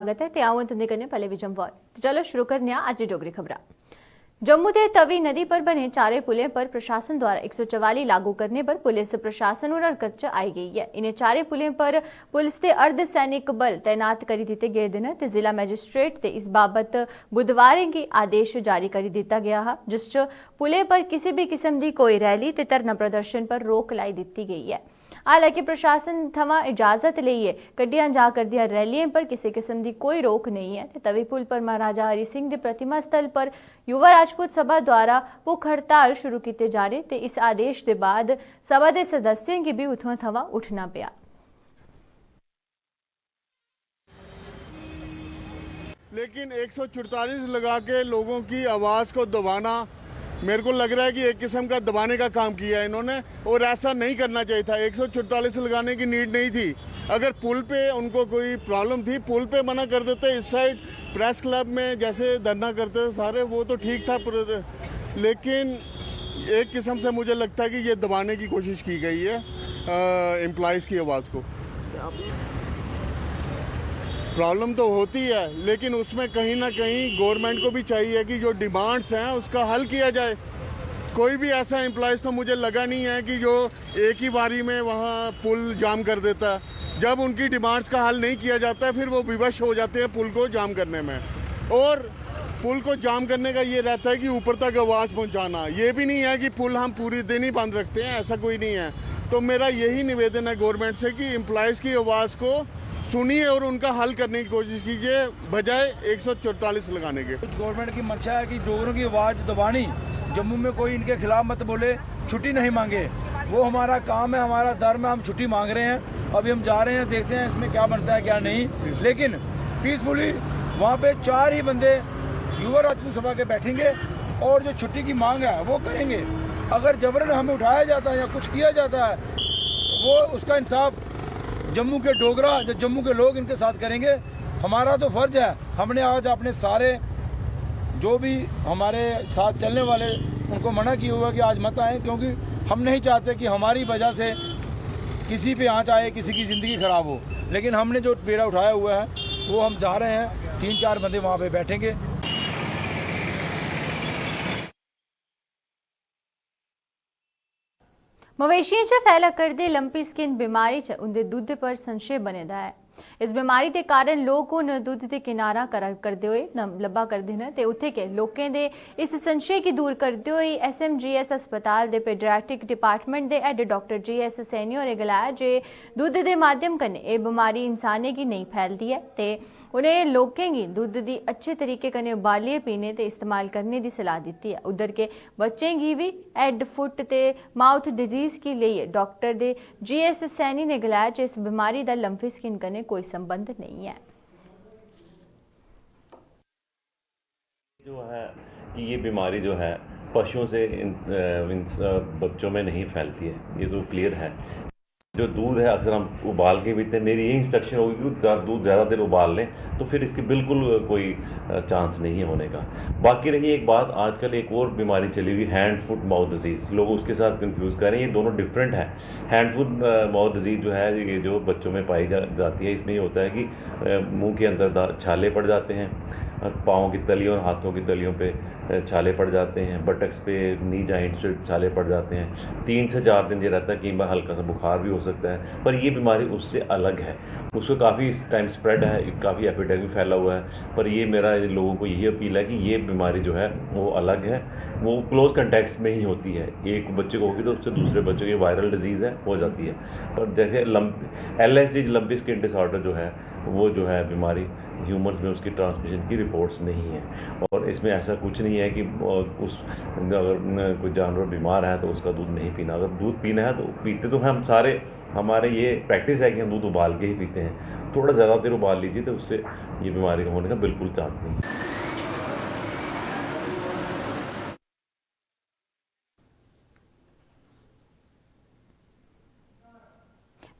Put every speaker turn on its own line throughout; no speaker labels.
स्वागत है। आओ तुंदे कन्नै पहले विजम वॉर। चलो शुरू करने अज डोगरी खबरां। जम्मू के तवी नदी पर बने चारे पुलें पर प्रशासन द्वारा 144 लागू करने पर पुलिस प्रशासन और हरकत च आई गई है। इन्हें चारे पुलें पर पुलिस के अर्ध सैनिक बल तैनात करी दिते गए न ते जिला मैजिस्ट्रेट ते इस बाबत बुधवार की आदेश जारी करी दिता गया है, जिस च पुलें पर किसी भी किस्म की कोई रैली ते धरना प्रदर्शन पर रोक लाई दी गई है। हालांकि प्रशासन थमां इजाजत लेइयै कड्ढियां जा करदियां रैलियां पर किसी किस्म की कोई रोक नहीं है। तवी पुल पर महाराजा हरि सिंह के प्रतिमा स्थल पर युवा राजपूत सभा द्वारा भुख हड़ताल शुरू किए जाने ते इस आदेश के बाद सभा के सदस्यों की भी उत्थों थमां उठना पिया।
लेकिन 144 लगा के लोगों की आवाज़ को दबाना मेरे को लग रहा है कि एक किस्म का दबाने का काम किया है इन्होंने, और ऐसा नहीं करना चाहिए था। 144 लगाने की नीड नहीं थी। अगर पुल पे उनको कोई प्रॉब्लम थी, पुल पे मना कर देते। इस साइड प्रेस क्लब में जैसे धरना करते थे सारे, वो तो ठीक था, लेकिन एक किस्म से मुझे लगता है कि ये दबाने की कोशिश की गई है एम्प्लॉइज़ की आवाज़ को। प्रॉब्लम तो होती है, लेकिन उसमें कहीं ना कहीं गवर्नमेंट को भी चाहिए कि जो डिमांड्स हैं उसका हल किया जाए। कोई भी ऐसा एम्प्लॉइज़ तो मुझे लगा नहीं है कि जो एक ही बारी में वहाँ पुल जाम कर देता है। जब उनकी डिमांड्स का हल नहीं किया जाता है फिर वो विवश हो जाते हैं पुल को जाम करने में। और पुल को जाम करने का ये रहता है कि ऊपर तक आवाज़ पहुँचाना। ये भी नहीं है कि पुल हम पूरी दिन ही बंद रखते हैं, ऐसा कोई नहीं है। तो मेरा यही निवेदन है गवर्नमेंट से कि एम्प्लॉइज़ की आवाज़ को सुनिए और उनका हल करने की कोशिश कीजिए, बजाय 144 लगाने के।
गवर्नमेंट की मंशा है कि डोगरों की आवाज़ दबानी। जम्मू में कोई इनके खिलाफ मत बोले, छुट्टी नहीं मांगे। वो हमारा काम है, हमारा धर्म है, हम छुट्टी मांग रहे हैं। अभी हम जा रहे हैं, देखते हैं इसमें क्या बनता है क्या नहीं। लेकिन पीसफुली वहाँ पे 4 ही बंदे युवा राजपूत सभा के बैठेंगे और जो छुट्टी की मांग है वो करेंगे। अगर जबरन हमें उठाया जाता है या कुछ किया जाता है, वो उसका इंसाफ जम्मू के डोगरा, जम्मू के लोग इनके साथ करेंगे। हमारा तो फ़र्ज है, हमने आज अपने सारे जो भी हमारे साथ चलने वाले उनको मना किया हुआ कि आज मत आए, क्योंकि हम नहीं चाहते कि हमारी वजह से किसी पे आँच आए, किसी की ज़िंदगी ख़राब हो। लेकिन हमने जो बेड़ा उठाया हुआ है वो हम जा रहे हैं। 3-4 बंदे वहाँ पे बैठेंगे।
मवेशियों च फैला करदे लंपी स्किन बीमारी च उनके दुध पर संशय बने दा है। इस बीमारी के कारण लोग उन दुध के किनारा करते हुए लब्भा करते हैं ते उत्थे के लोकें दे इस संशय की दूर करते हुए SMGS अस्पताल के पेडियाट्रिक डिपार्टमेंट के हेड डॉक्टर GS सैनी होरें गलाया जे दुध के माध्यम कन्नै ये बीमारी इंसाने की नहीं फैलती है ते उन्हें लोकें गी दुध की अच्छे तरीके कन्नै उबालिए पीने ते इस्तेमाल करने की सलाह दी है। उधर के बच्चें की भी हेड फुट ते माउथ डिजीज की लेइयै डॉक्टर दे GS सैनी ने गलाया कि इस बीमारी का लंपी स्किन कन्नै कोई संबंध नहीं है।
जो है कि ये बीमारी जो है पशुओं से इन बच्चों में नहीं फैलती है, ये तो क्लियर है। जो दूध है अक्सर हम उबाल के पीते हैं। मेरी यही इंस्ट्रक्शन होगी कि दूध ज़्यादा देर उबाल लें, तो फिर इसकी बिल्कुल कोई चांस नहीं है होने का। बाकी रही एक बात, आजकल एक और बीमारी चली हुई हैंड फुट माउथ डिजीज़, लोग उसके साथ कंफ्यूज कर रहे हैं। ये दोनों डिफरेंट है। हैंड फुट माउथ डिजीज़ जो है ये जो बच्चों में पाई जाती है, इसमें ये होता है कि मुंह के अंदर छाले पड़ जाते हैं, पाँव की तलियों और हाथों की तलियों पे छाले पड़ जाते हैं, बटक्स पे नी जॉइंट्स पे छाले पड़ जाते हैं। 3 से 4 दिन ये रहता है, कई बार हल्का सा बुखार भी हो सकता है। पर ये बीमारी उससे अलग है, उसको काफ़ी टाइम स्प्रेड है, काफ़ी एपिडेमिक फैला हुआ है। पर ये मेरा लोगों को यही अपील है कि ये बीमारी जो है वो अलग है, वो क्लोज कंटैक्ट्स में ही होती है। एक बच्चे को होगी तो उससे दूसरे बच्चों की वायरल डिजीज़ है हो जाती है। पर जैसे LSD लंपी स्किन डिसऑर्डर जो है वो जो है बीमारी ह्यूमन्स में उसकी ट्रांसमिशन की रिपोर्ट्स नहीं है। और इसमें ऐसा कुछ नहीं है कि अगर कोई जानवर बीमार है तो उसका दूध नहीं पीना। अगर दूध पीना है तो पीते तो हम सारे, हमारे ये प्रैक्टिस है कि हम दूध उबाल के ही पीते हैं। थोड़ा ज़्यादा देर उबाल लीजिए तो उससे ये बीमारी का होने का बिल्कुल चांस नहीं है।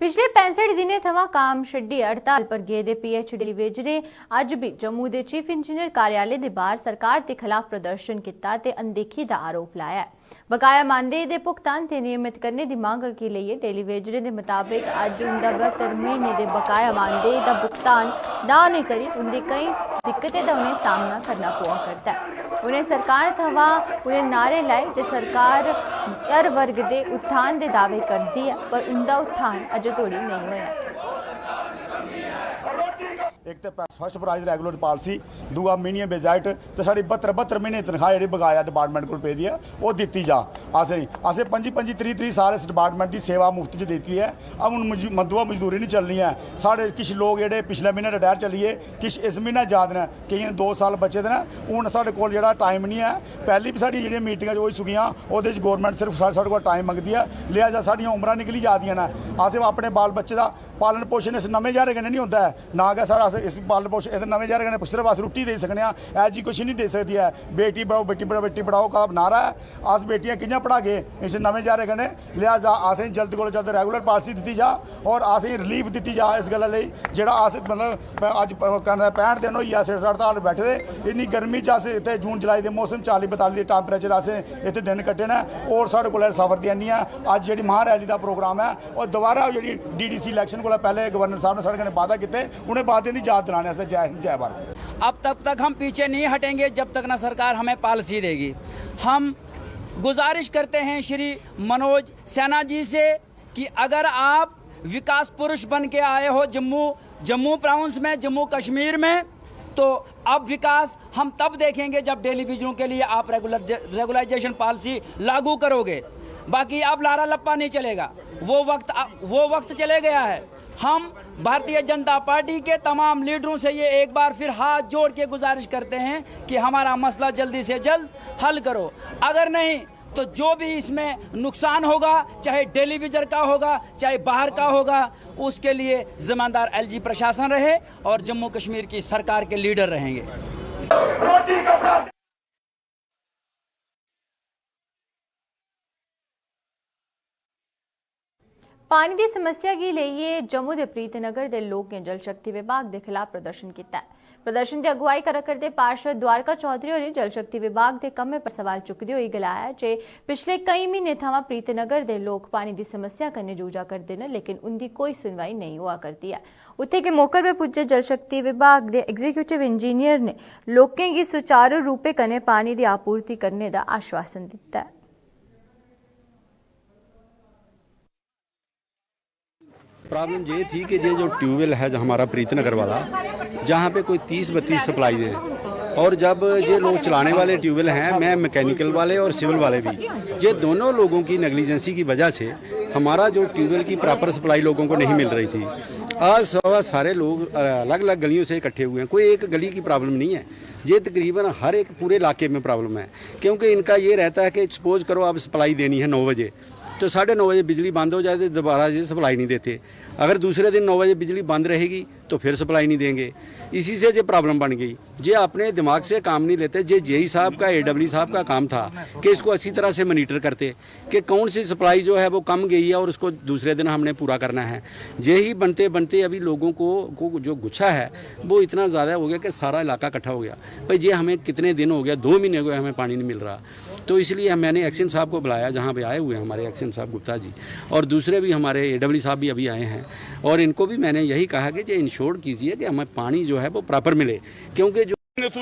पिछले 65 दिनें थमां काम छड्डी हड़ताल पर गेदे PhD विज ने अज भी जम्मू के चीफ इंजीनियर कार्यालय के बाहर सरकार के खिलाफ प्रदर्शन किया ते अनदेखी का आरोप लाया है। बकाया मानदेय ਦੇ ਭੁਗਤਾਨ ਤੇ ਨਿਯਮਿਤ ਕਰਨੇ ਦੀ ਮੰਗ ਕੀ ਲਈ ਟੈਲੀਵਿਜ਼ਨ ਦੇ ਮੁਤਾबिक ਅੱਜ उनका 72 महीने ਦੇ ਬਕਾਇਆ ਮਾਨदेय ਦਾ भुगतान ना होने करी उनकी कई दिक्कतें का उन्हें सामना करना हुआ करता है। उन्हें सरकार थवा उन्हें नारे लाए जो सरकार हर वर्ग के उत्थान के दावे करती है पर उनका उत्थान अजे तोड़ी नहीं होया।
एक तो फर्स्ट प्राइज रेगुलर पॉलिसी, दूआ मीनियम बेजाइट तो साड़ी 72 महीने तनख्वाह जी बकाया डिपार्टमेंट को पे दी है वो दी जा। असें 25 30 साल इस डिपार्टमेंट की सेवा मुफ्त च देती है। अब हूँ मजदूआ मजदूरी नहीं चलनी है। साढ़े किश लोग जोड़े पिछले महीने रिटायर चलिए, किश इस महीने याद ने, कई 2 साल बचे दे हूँ साढ़े को टाइम नहीं है। पहली भी साड़ी जी मीटिंग जो सुगियाँ वो गौरमेंट सिर्फ साढ़े को टाइम मंगती है, लिहाजा साड़ियाँ उम्र निकली जा रही हैं। असें अपने बाल बच्चे का पालन पोषण इस नवे जहरे कन्नै नहीं होता है, ना कि साढ़ा इस पालन पोषण इस नवे जहरे कन्नै सिर्फ अस रुट्टी दे सकने, एजुकेशन नहीं दे सकती है। बेटी पढ़ाओ बेटी पढ़ाओ का नारा है, अस बेटियां कि'यां पढ़ागे इस नवे जहरे कन्नै। लिहाजा असें जल्द कोला जल्द रेगुलर पॉलिसी दी जा और असें रिलीफ दी जा इस गल्ला लेई जेह्ड़ा अस मतलब अज 65 दिन होई अस हड़ताल बैठे दे। इन्नी गर्मी च अस इत्थे जून जुलाई दे मौसम 40-42 दे टैंपरेचर असें इत्थे दिन कट्टे न और साढ़े कोल सफर दी नहीं है। अज जेह्ड़ी महारैली दा प्रोग्राम है और दोबारा जेह्ड़ी DDC इलैक्शन कोला पहले गवर्नर साहब ने साढ़े कन्नै वादा कीते, उन्हें वादे दी याद दिलाने आस्तै जय हिंद जय भारत।
अब तक हम पीछे नहीं हटेंगे जब तक ना सरकार हमें पॉलिसी देगी। हम गुजारिश करते हैं श्री मनोज सिन्हा जी से कि अगर आप विकास पुरुष बन के आए हो जम्मू प्राविंस में, जम्मू कश्मीर में, तो अब विकास हम तब देखेंगे जब टेलीविजनों के लिए आप रेगुलाइजेशन पॉलिसी लागू करोगे। बाकी अब लारा लप्पा नहीं चलेगा, वो वक्त चले गया है। हम भारतीय जनता पार्टी के तमाम लीडरों से ये एक बार फिर हाथ जोड़ के गुजारिश करते हैं कि हमारा मसला जल्दी से जल्द हल करो। अगर नहीं तो जो भी इसमें नुकसान होगा, चाहे टेलीविजन का होगा चाहे बाहर का होगा, उसके लिए जिम्मेदार LG प्रशासन रहे और जम्मू कश्मीर की सरकार के लीडर रहेंगे।
पानी की समस्या की लेइए जम्मू के प्रीतनगर के लोग ने जल शक्ति विभाग के खिलाफ प्रदर्शन किया। प्रदर्शन की अगुवाई करते पार्षद द्वारका चौधरी और जल शक्ति विभाग के कम्मे पर सवाल चुकते हुए गलाया जे पिछले कई महीने थमां प्रीतनगर के लोग पानी की समस्या कन्नै जूझा करते हैं, लेकिन उनकी कोई सुनवाई नहीं हुआ करती है। उत्थे के मौके पर पुज्जे जल शक्ति विभाग के एग्जीक्यूटिव इंजीनियर ने लोगों की सुचारू रूपे कन्नै पानी की आपूर्ति करने का आश्वासन दिता है।
प्रॉब्लम ये थी कि ये जो ट्यूबवेल है जो हमारा प्रीतनगर वाला, जहाँ पे कोई 30-32 सप्लाई है, और जब ये लोग चलाने वाले ट्यूबवेल हैं, मैं मैकेनिकल वाले और सिविल वाले भी, ये दोनों लोगों की नेग्लिजेंसी की वजह से हमारा जो ट्यूबवेल की प्रॉपर सप्लाई लोगों को नहीं मिल रही थी। आज सुबह सारे लोग अलग अलग गलियों से इकट्ठे हुए हैं, कोई एक गली की प्रॉब्लम नहीं है, ये तकरीबन हर एक पूरे इलाके में प्रॉब्लम है। क्योंकि इनका ये रहता है कि सपोज करो अब सप्लाई देनी है 9 बजे, तो 9:30 बजे बिजली बंद हो जाए तो दोबारा ये सप्लाई नहीं देते। अगर दूसरे दिन 9 बजे बिजली बंद रहेगी तो फिर सप्लाई नहीं देंगे। इसी से ये प्रॉब्लम बन गई। ये अपने दिमाग से काम नहीं लेते। ये जेई साहब का AW साहब का काम था कि इसको अच्छी तरह से मॉनिटर करते कि कौन सी सप्लाई जो है वो कम गई है और उसको दूसरे दिन हमने पूरा करना है। यही बनते बनते अभी लोगों को जो गुच्छा है वो इतना ज़्यादा हो गया कि सारा इलाका इकट्ठा हो गया। भाई ये हमें कितने दिन हो गया, 2 महीने हो गए हमें पानी नहीं मिल रहा। तो इसलिए मैंने एक्शन साहब को बुलाया, जहाँ पे आए हुए हैं हमारे एक्शन साहब गुप्ता जी, और दूसरे भी हमारे AW साहब भी अभी आए हैं, और इनको भी मैंने यही कहा कि इंश्योर कीजिए कि हमें पानी जो है वो प्रॉपर मिले, क्योंकि जो